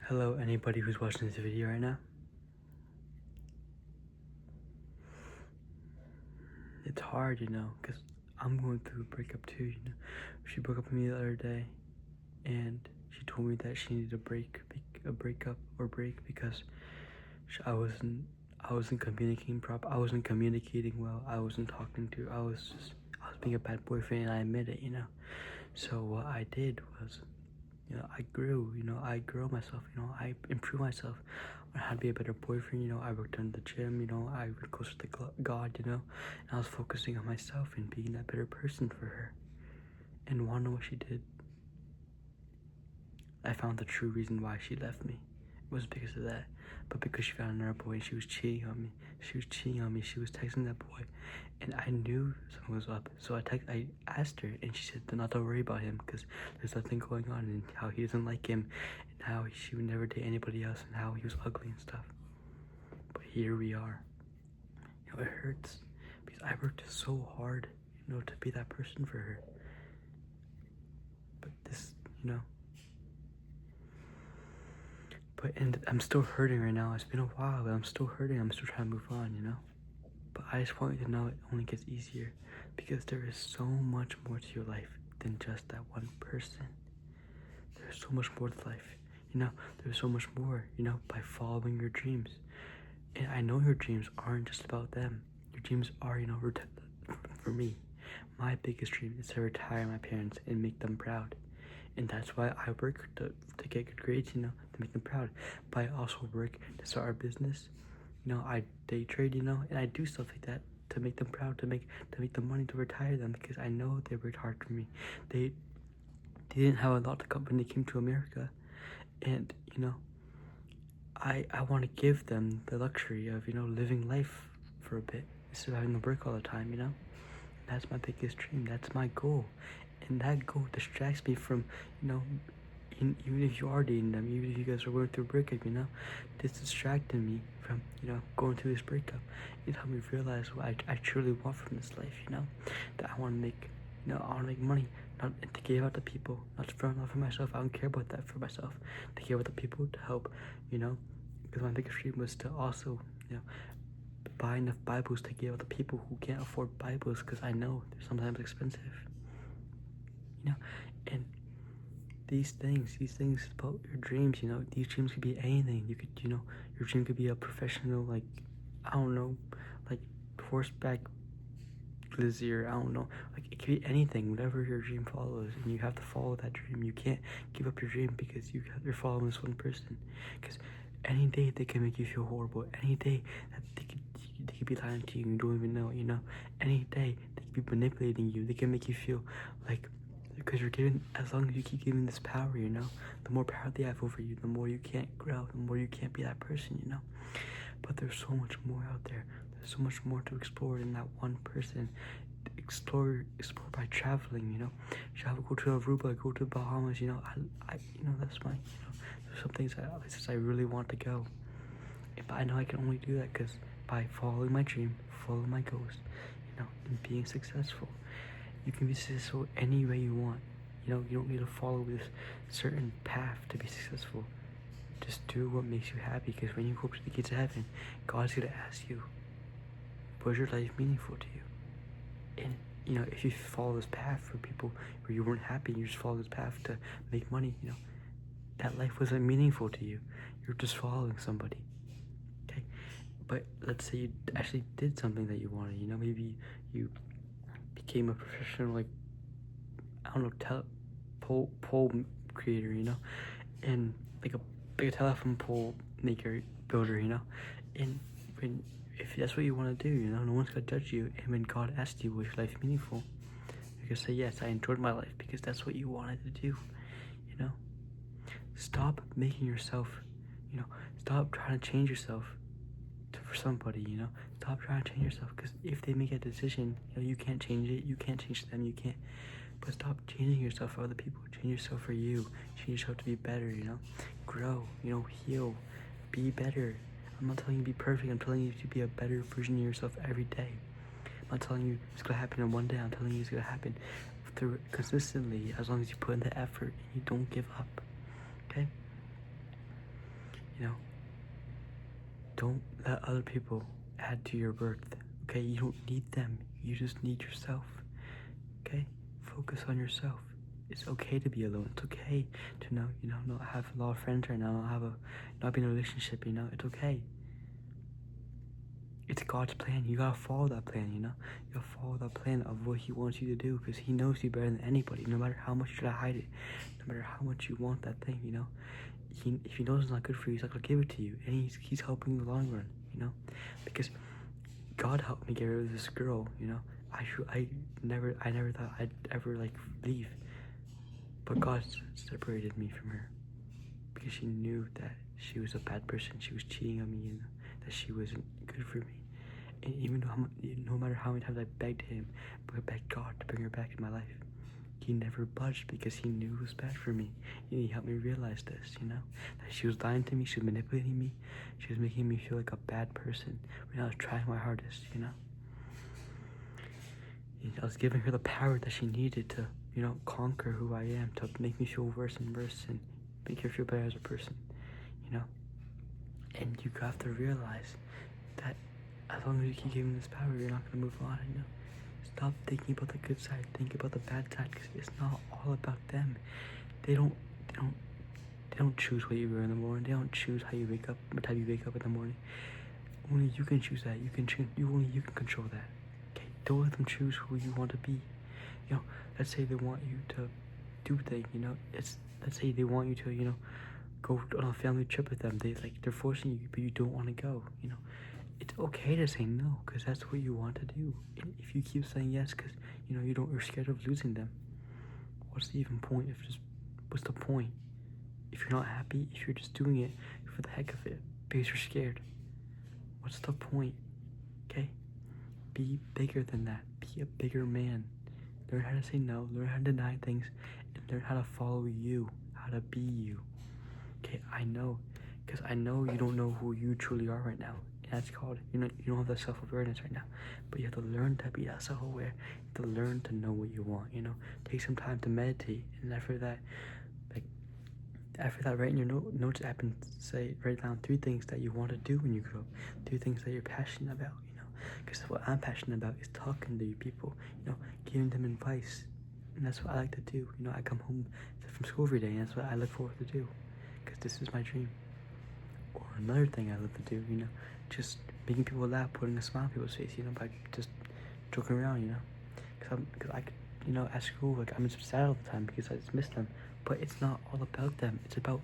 Hello, anybody who's watching this video right now. It's hard, because I'm going through a breakup too, She broke up with me the other day, and she told me that she needed a break because I wasn't communicating I wasn't communicating well. I wasn't talking to. I was being a bad boyfriend, and I admit it, So what I did was, I grew, I grew myself, I improved myself on how to be a better boyfriend, I worked on the gym, I worked closer to God, and I was focusing on myself and being that better person for her. And wanna know what she did? I found the true reason why she left me. It wasn't because of that, but because she found another boy and she was cheating on me. She was texting that boy, and I knew something was up. So I asked her, and she said not to worry about him because there's nothing going on, and how he doesn't like him, and how she would never date anybody else, and how he was ugly and stuff. But here we are. It hurts because I worked so hard, to be that person for her. But this, and I'm still hurting right now. It's been a while, but I'm still hurting. I'm still trying to move on, But I just want you to know it only gets easier because there is so much more to your life than just that one person. There's so much more to life, There's so much more, by following your dreams. And I know your dreams aren't just about them. Your dreams are, for me, my biggest dream is to retire my parents and make them proud. And that's why I work to get good grades, to make them proud. But I also work to start our business. I day trade, and I do stuff like that to make them proud, to make the money to retire them because I know they worked hard for me. They didn't have a lot to come when they came to America, and I want to give them the luxury of living life for a bit instead of having to work all the time. That's my biggest dream. That's my goal. And that goal distracts me from, even if you are dating them, even if you guys are going through a breakup, this distracted me from, going through this breakup. It helped me realize what I truly want from this life, that I want to make, I want to make money, not to give out to people, not for myself. I don't care about that for myself. To give out to people, to help, because my biggest dream was to also, buy enough Bibles to give out to people who can't afford Bibles because I know they're sometimes expensive. And these things about your dreams, these dreams could be anything. You could, your dream could be a professional, like, I don't know, like horseback glazier, I don't know, like it could be anything, whatever your dream follows, and you have to follow that dream. You can't give up your dream because you're following this one person, because any day they can make you feel horrible, any day that they could be lying to you and you don't even know, any day they could be manipulating you, they can make you feel like, because you're given, as long as you keep giving this power, the more power they have over you, the more you can't grow, the more you can't be that person, But there's so much more out there. There's so much more to explore than that one person. Explore by traveling, travel, go to Aruba, go to the Bahamas, I that's my, there's some places I really want to go. But I know I can only do that because by following my dream, following my goals, and being successful. You can be successful any way you want. You don't need to follow this certain path to be successful. Just do what makes you happy, because when you go to the gates of heaven, God's going to ask you, was your life meaningful to you? And, if you follow this path for people where you weren't happy, you just follow this path to make money, that life wasn't meaningful to you. You're just following somebody, okay? But let's say you actually did something that you wanted, maybe you became a professional, like, I don't know, pole creator, and like a telephone pole maker, builder, and if that's what you want to do, no one's gonna judge you. And when God asks you, was your life meaningful, you can say, yes, I enjoyed my life, because that's what you wanted to do. Stop making yourself, stop trying to change yourself for somebody, stop trying to change yourself, because if they make a decision, you can't change it, you can't change them, you can't. But stop changing yourself for other people. Change yourself for you. Change yourself to be better, grow, heal, be better. I'm not telling you to be perfect, I'm telling you to be a better version of yourself every day. I'm not telling you it's gonna happen in one day, I'm telling you it's gonna happen through consistently, as long as you put in the effort and you don't give up, okay? You know, don't let other people add to your worth. Okay, you don't need them. You just need yourself. Okay, focus on yourself. It's okay to be alone. It's okay to not have a lot of friends right now. Not be in a relationship. It's okay. It's God's plan. You gotta follow that plan. You gotta follow that plan of what He wants you to do, because He knows you better than anybody. No matter how much you try to hide it, no matter how much you want that thing. If He knows it's not good for you, He's not gonna give it to you, and He's helping you in the long run. Because God helped me get rid of this girl. I never thought I'd ever leave, but God separated me from her because He knew that she was a bad person. She was cheating on me, and that she wasn't good for me. And even no matter how many times I begged Him, but I begged God to bring her back in my life, He never budged because He knew it was bad for me. And He helped me realize this, that she was lying to me, she was manipulating me, she was making me feel like a bad person when I was trying my hardest. I was giving her the power that she needed to, conquer who I am, to make me feel worse and worse and make her feel better as a person, And you have to realize that as long as you keep giving this power, you're not going to move on, Stop thinking about the good side, think about the bad side, because it's not all about them. They don't choose what you wear in the morning. They don't choose how you wake up, what time you wake up in the morning. Only you can choose that. Only you can control that. Okay, don't let them choose who you want to be. Let's say they want you to do things. Let's say they want you to, go on a family trip with them. They're forcing you, but you don't want to go. It's okay to say no, because that's what you want to do. And if you keep saying yes, because you're scared of losing them, what's the even point? What's the point? If you're not happy, if you're just doing it for the heck of it, because you're scared, what's the point? Okay? Be bigger than that. Be a bigger man. Learn how to say no. Learn how to deny things, and learn how to follow you. How to be you. Okay? I know, because I know you don't know who you truly are right now. And that's called, you don't have that self-awareness right now, but you have to learn to be that self-aware. You have to learn to know what you want. Take some time to meditate, and after that, write in your notes app and write down 3 things that you want to do when you grow up, 3 things that you're passionate about. Because what I'm passionate about is talking to you people, giving them advice, and that's what I like to do. I come home from school every day, and that's what I look forward to do, because this is my dream. Or another thing I love to do, just making people laugh, putting a smile on people's face, by just joking around, because at school, I'm just sad all the time because I just miss them. But it's not all about them. It's about,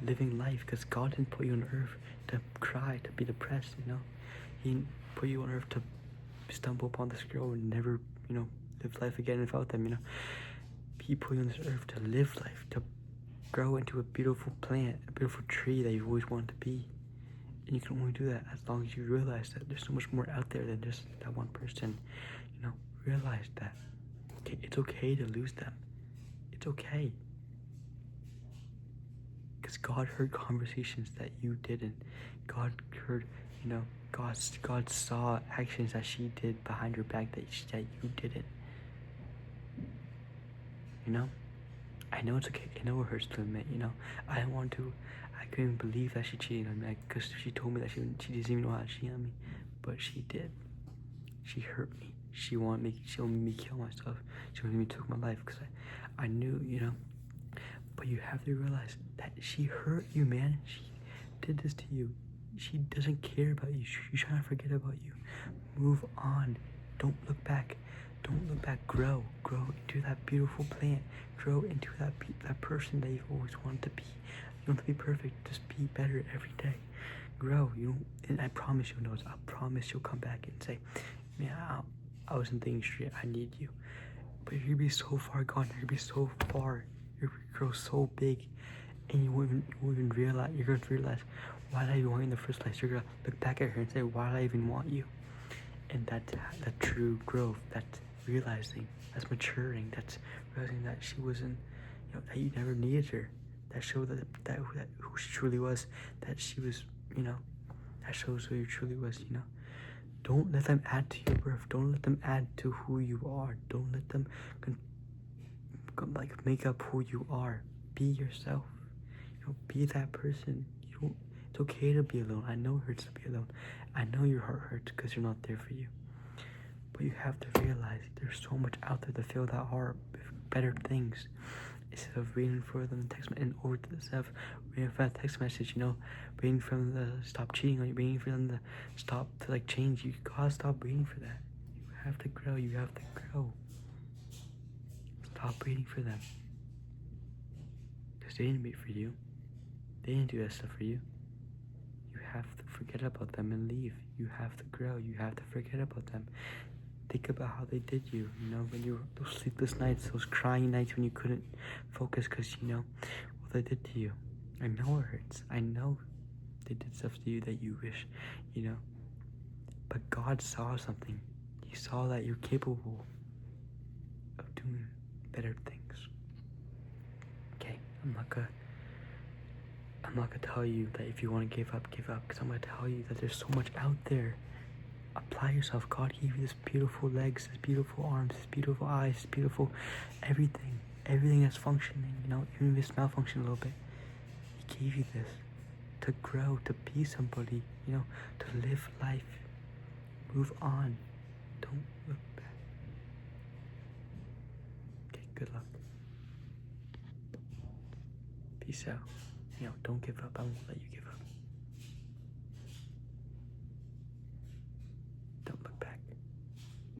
living life, because God didn't put you on earth to cry, to be depressed, He didn't put you on earth to stumble upon this girl and never, live life again without them, He put you on this earth to live life, to grow into a beautiful plant, a beautiful tree that you've always wanted to be. And you can only do that as long as you realize that there's so much more out there than just that one person. Realize that. Okay, it's okay to lose them. It's okay. Because God heard conversations that you didn't. God heard, God saw actions that she did behind your back that you didn't. I know it's okay. I know it hurts to admit, I couldn't believe that she cheated on me, because she told me that she doesn't even know how to cheat on me, but she did. She hurt me. She wanted me to kill myself. She wanted me to take my life, because I knew, but you have to realize that she hurt you, man. She did this to you. She doesn't care about you. She's trying to forget about you. Move on. Don't look back. Don't look back. Grow into that beautiful plant. Grow into that person that you've always wanted to be. You don't have to be perfect. Just be better every day. Grow. And I promise you'll notice. I promise you'll come back and say, man, I wasn't thinking straight. I need you. But you're gonna be so far gone. You're gonna be so far. You're gonna grow so big, and you won't even realize. You're gonna realize, why did I even want you in the first place? You're gonna look back at her and say, why did I even want you? And that's that true growth. That's realizing. That's maturing. That's realizing that she wasn't, that you never needed her. That showed that who she truly was. That she was, that shows who you truly was. Don't let them add to your worth. Don't let them add to who you are. Don't let them make up who you are. Be yourself. Be that person. You It's okay to be alone. I know it hurts to be alone. I know your heart hurts because you're not there for you. But you have to realize there's so much out there to fill that heart with better things. Instead of waiting for them to text me and over to instead of waiting for that text message, waiting for them to stop cheating on you, waiting for them to stop to like change. You gotta stop waiting for that. You have to grow. You have to grow. Stop waiting for them. Because they didn't wait for you. They didn't do that stuff for you. You have to forget about them and leave. You have to grow. You have to forget about them. Think about how they did you, when you were those sleepless nights, those crying nights when you couldn't focus because, what they did to you. I know it hurts. I know they did stuff to you that you wish, But God saw something. He saw that you're capable of doing better things. Okay, I'm not gonna tell you that if you want to give up, because I'm gonna tell you that there's so much out there. Apply yourself. God gave you this beautiful legs, this beautiful arms, this beautiful eyes, this beautiful everything that's functioning, even if it's malfunctioning a little bit. He gave you this to grow, to be somebody, to live life. Move on. Don't look back. Okay, good luck. Peace out. Don't give up. I won't let you give up.